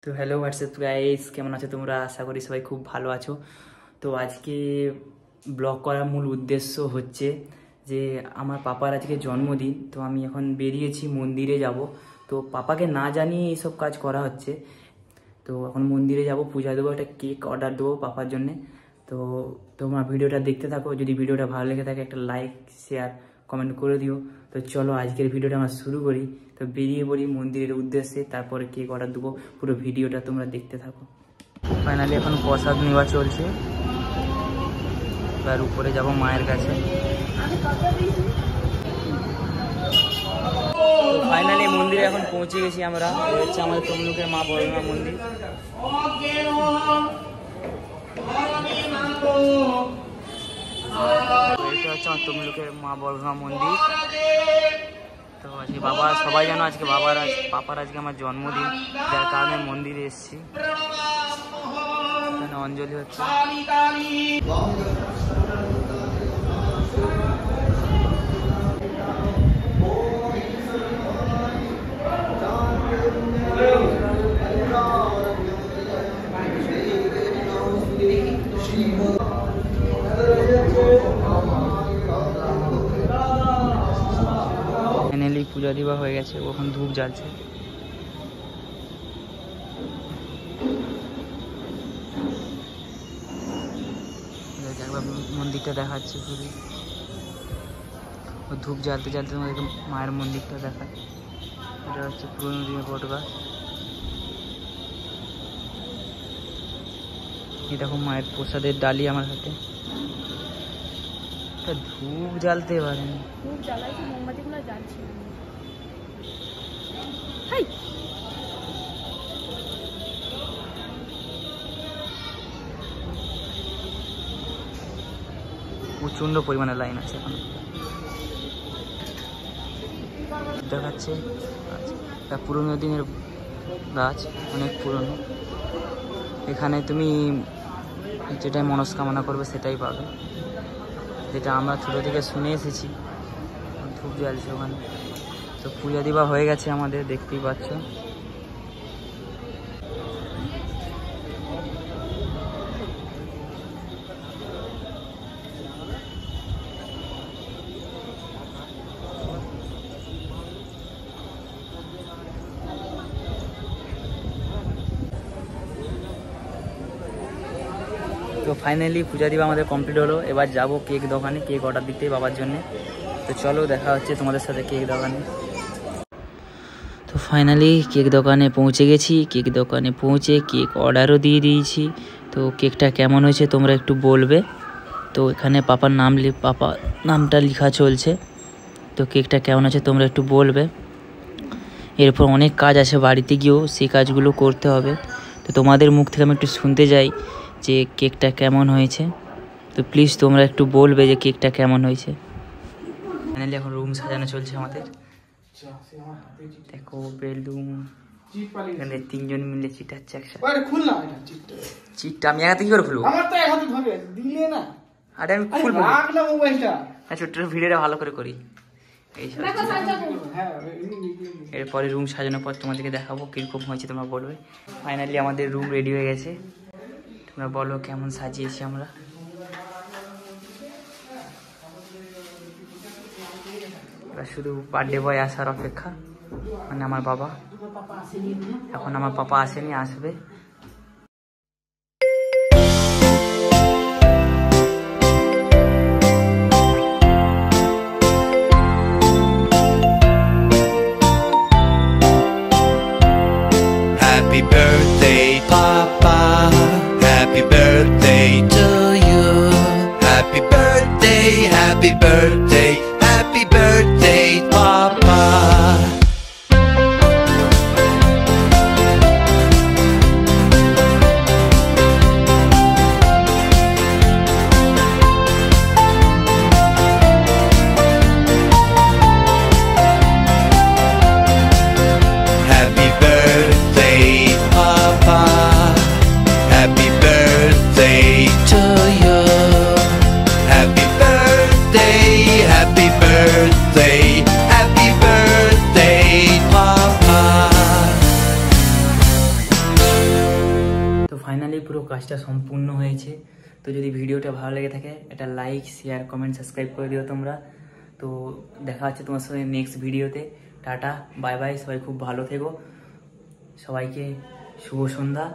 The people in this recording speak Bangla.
তো হ্যালো হোয়াটসঅ্যাপ গাইস, কেমন আছো তোমরা? আশা করি সবাই খুব ভালো আছো। তো আজকে ব্লগ করার মূল উদ্দেশ্য হচ্ছে যে আমার পাপার আজকে জন্মদিন। তো আমি এখন বেরিয়েছি, মন্দিরে যাব। তো পাপাকে না জানিয়ে এইসব কাজ করা হচ্ছে। তো এখন মন্দিরে যাব, পূজা দেবো, একটা কেক অর্ডার দেবো পাপার জন্যে। তো তোমরা ভিডিওটা দেখতে থাকো। যদি ভিডিওটা ভালো লেগে থাকে একটা লাইক, শেয়ার, কমেন্ট করে দিও। তো চলো আজকের ভিডিওটা আমরা শুরু করি। তো বেরিয়ে পড়ি মন্দিরের উদ্দেশ্যে, তারপরে কেক অর্ডার দেবো। পুরো ভিডিওটা তোমরা দেখতে থাকো। ফাইনালি এখন প্রসাদ নেওয়া চলছে, এবার উপরে যাব মায়ের কাছে। ফাইনালি মন্দিরে এখন পৌঁছে গেছি আমরা। হচ্ছে আমাদের তমলুকের মা বড়মা মন্দির। এটা হচ্ছে আমার তমলুকের মা বড়মা মন্দির। তো আজকে বাবা, সবাই জানো আজকে পাপার আজকে আমার জন্মদিন, যার কারণে মন্দিরে এসেছি। এখানে অঞ্জলি হচ্ছে। ফাইনালি পূজা দিবা হয়ে গেছে, ওখানে ধূপ জ্বালছে। একবার মন্দিরটা দেখাচ্ছে পুরো, ধূপ জ্বালতে জ্বালতে তোমাদেরকে মায়ের মন্দিরটা দেখায়। এটা হচ্ছে পুরোনো দিনের বট গাছ। এরকম মায়ের প্রসাদের ডালি আমার হাতে। ধূপ জ্বালতে পারেনি, ধূপ জ্বালাইছি, মোমবাতিগুলো জ্বালছি। প্রচন্ড পরিমাণে লাইন আছে এখন দেখাচ্ছে। আচ্ছা, পুরোনো দিনের গাছ, অনেক পুরনো। এখানে তুমি যেটাই মনস্কামনা করবে সেটাই পাবে, যেটা আমরা ছোটো থেকে শুনে এসেছি। ধূপ জ্বালছে ওখানে। তো পূজা দিবা হয়ে গেছে আমাদের, দেখতেই পাচ্ছ। তো ফাইনালি পূজা দিবা আমাদের কমপ্লিট হলো। এবার যাব কেক দোকানে, কেক অর্ডার দিতে বাবার জন্য। তো চলো দেখা হচ্ছে তোমাদের সাথে কেক দোকানে। তো ফাইনালি কেক দোকানে পৌঁছে গেছি। কেক দোকানে পৌঁছে কেক অর্ডারও দিয়ে দিয়েছি। তো কেকটা কেমন হয়েছে তোমরা একটু বলবে। তো এখানে পাপার নামটা লেখা চলছে। তো কেকটা কেমন আছে তোমরা একটু বলবে। এরপর অনেক কাজ আছে বাড়িতে গিয়েও, সেই কাজগুলো করতে হবে। তো তোমাদের মুখ থেকে আমি একটু শুনতে যাই যে কেকটা কেমন হয়েছে। তো প্লিজ তোমরা একটু বলবে যে কেকটা কেমন হয়েছে। ফাইনালি এখন রুম সাজানো চলছে আমাদের। দেখো বেলুন, এখানে তিনজন মিলে চিটাচ্ছে একসাথে। চিটটা আমি একা থেকে করে খুলবো? আরে আমি খুলবো, ছোট্ট ভিডিওটা ভালো করে করি। এরপরে রুম সাজানোর পর তোমাদেরকে দেখাবো কিরকম হয়েছে, তোমরা বলবে। ফাইনালি আমাদের রুম রেডি হয়ে গেছে। তোমরা বলো কেমন সাজিয়েছি আমরা। শুধু বার্থডে বয় আসার অপেক্ষা, মানে আমার বাবা। এখন আমার পাপা আসেনি, আসবে। Happy birthday, Papa. Happy birthday to you. Happy birthday, happy birthday, happy birthday, Papa. Happy birthday, Papa. Happy birthday to you. Happy birthday, happy finally পুরো কাজটা সম্পূর্ণ হয়েছে। তো যদি ভিডিওটা ভালো লেগে থাকে একটা লাইক, শেয়ার, কমেন্ট, সাবস্ক্রাইব করে দিও তোমরা। তো দেখা হচ্ছে তোমার সঙ্গে নেক্সট ভিডিওতে। টাটা, বাই বাই, সবাই খুব ভালো থেকো, সবাইকে শুভ সন্ধ্যা।